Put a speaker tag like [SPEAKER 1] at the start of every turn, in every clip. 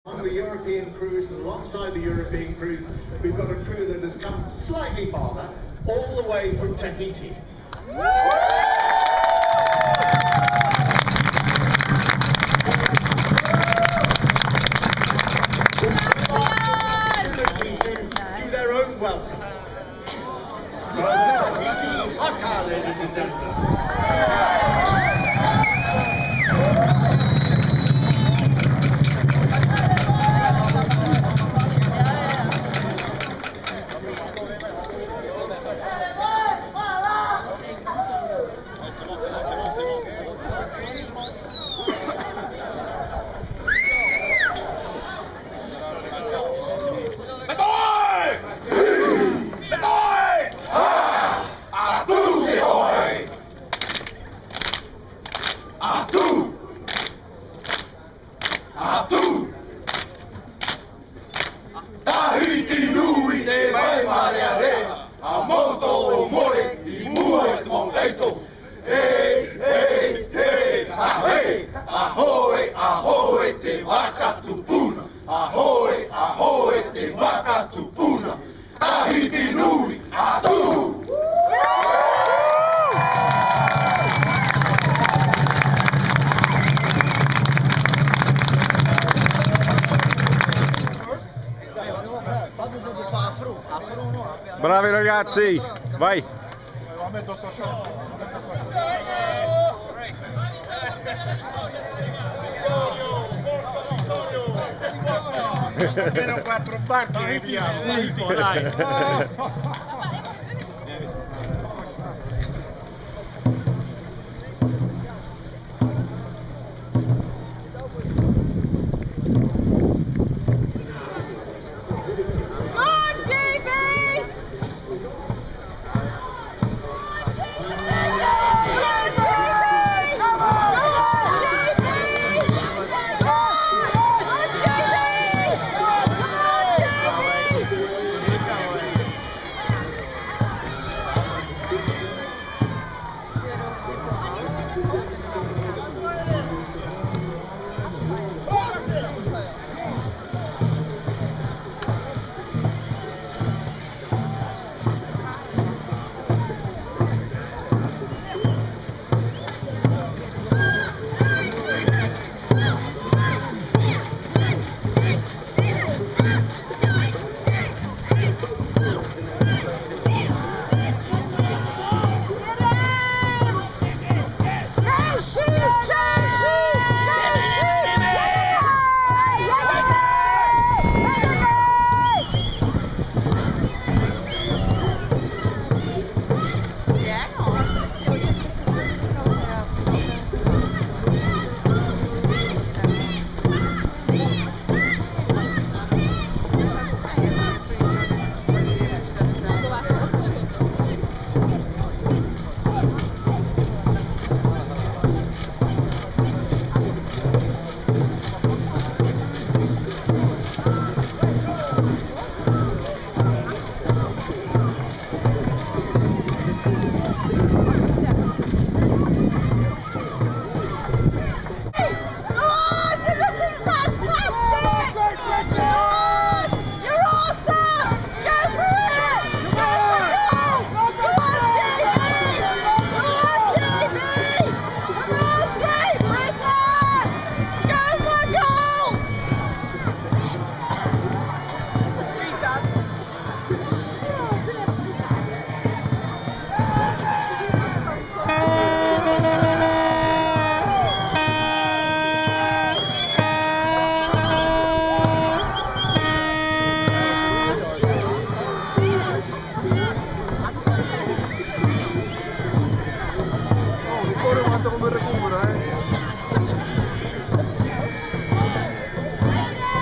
[SPEAKER 1] On the European cruise, and alongside the European cruise, we've got a crew that has come slightly farther, all the way from Tahiti. To their own welcome. So Tahiti Haka, ladies and gentlemen.
[SPEAKER 2] Tahiti nui te vai marea rea, a moto o more I mua mo eito. Hei, hei, hei, ahoi, ahoi, ahoi te waka tupuna. Ahoi, ahoi te waka tupuna. Tahiti nui, atu!
[SPEAKER 3] Bravi ragazzi, vai!
[SPEAKER 4] Almeno 4 barche che vediamo. Dai.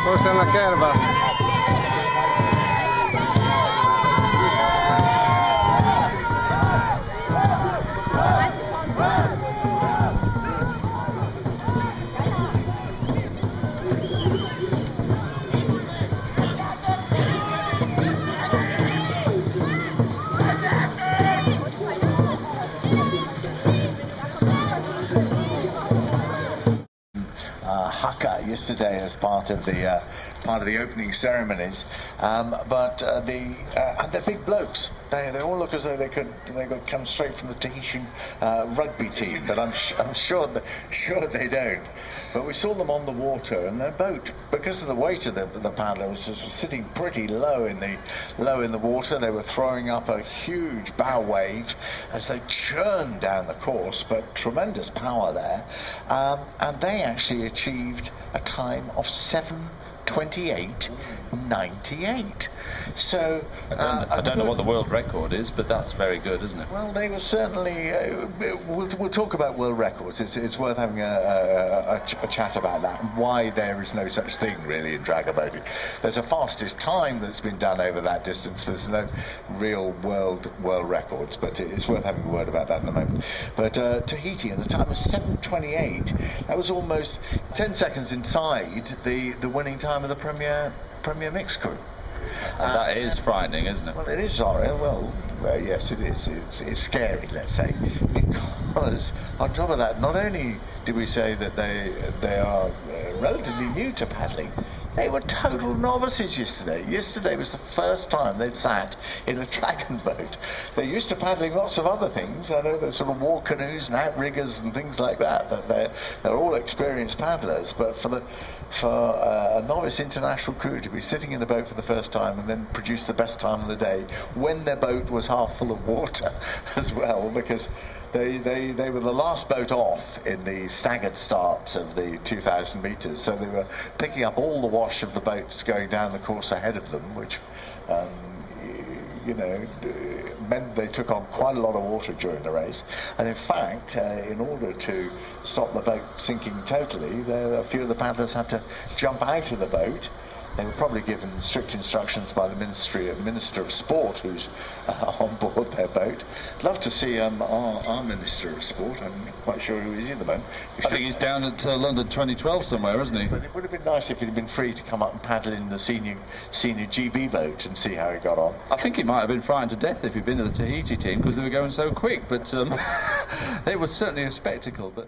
[SPEAKER 3] Forse è una curva.
[SPEAKER 1] Haka, you yesterday as part of the opening ceremonies. But they're big blokes. They all look as though they could come straight from the Tahitian rugby team, but I'm sure they don't. But we saw them on the water, and their boat, because of the weight of the paddler, was sitting pretty low in the water. They were throwing up a huge bow wave as they churned down the course, but tremendous power there. And they actually achieved a time of 7:28.98. So
[SPEAKER 5] I don't know what the world record is, but that's very good, isn't it?
[SPEAKER 1] Well, they were certainly. We'll talk about world records. It's worth having a chat about that and why there is no such thing really in drag boating. There's a fastest time that's been done over that distance. There's no real world records, but it's worth having a word about that in a moment. But Tahiti, in a time of 7:28, that was almost 10 seconds inside the winning time of the Premier Mixed Crew.
[SPEAKER 5] That is frightening, isn't it?
[SPEAKER 1] Well, it is sorry. Well, yes, it is. It's scary, let's say, because on top of that, not only did we say that they are relatively new to paddling, they were total novices yesterday. Yesterday was the first time they'd sat in a dragon boat. They're used to paddling lots of other things. I know there's sort of war canoes and outriggers and things like that. But they're all experienced paddlers. But for a novice international crew to be sitting in the boat for the first time and then produce the best time of the day when their boat was half full of water as well, because they were the last boat off in the staggered start of the 2,000 metres, so they were picking up all the wash of the boats going down the course ahead of them, which meant they took on quite a lot of water during the race. And in fact, in order to stop the boat sinking totally, a few of the paddlers had to jump out of the boat. They were probably given strict instructions by the Minister of Sport, who's on board their boat. I'd love to see our Minister of Sport. I'm not quite sure who he is at the moment.
[SPEAKER 5] I think he's down at London 2012 somewhere, isn't he?
[SPEAKER 1] But it would have been nice if he'd been free to come up and paddle in the senior GB boat and see how he got on.
[SPEAKER 5] I think he might have been frightened to death if he'd been in the Tahiti team because they were going so quick, but it was certainly a spectacle. But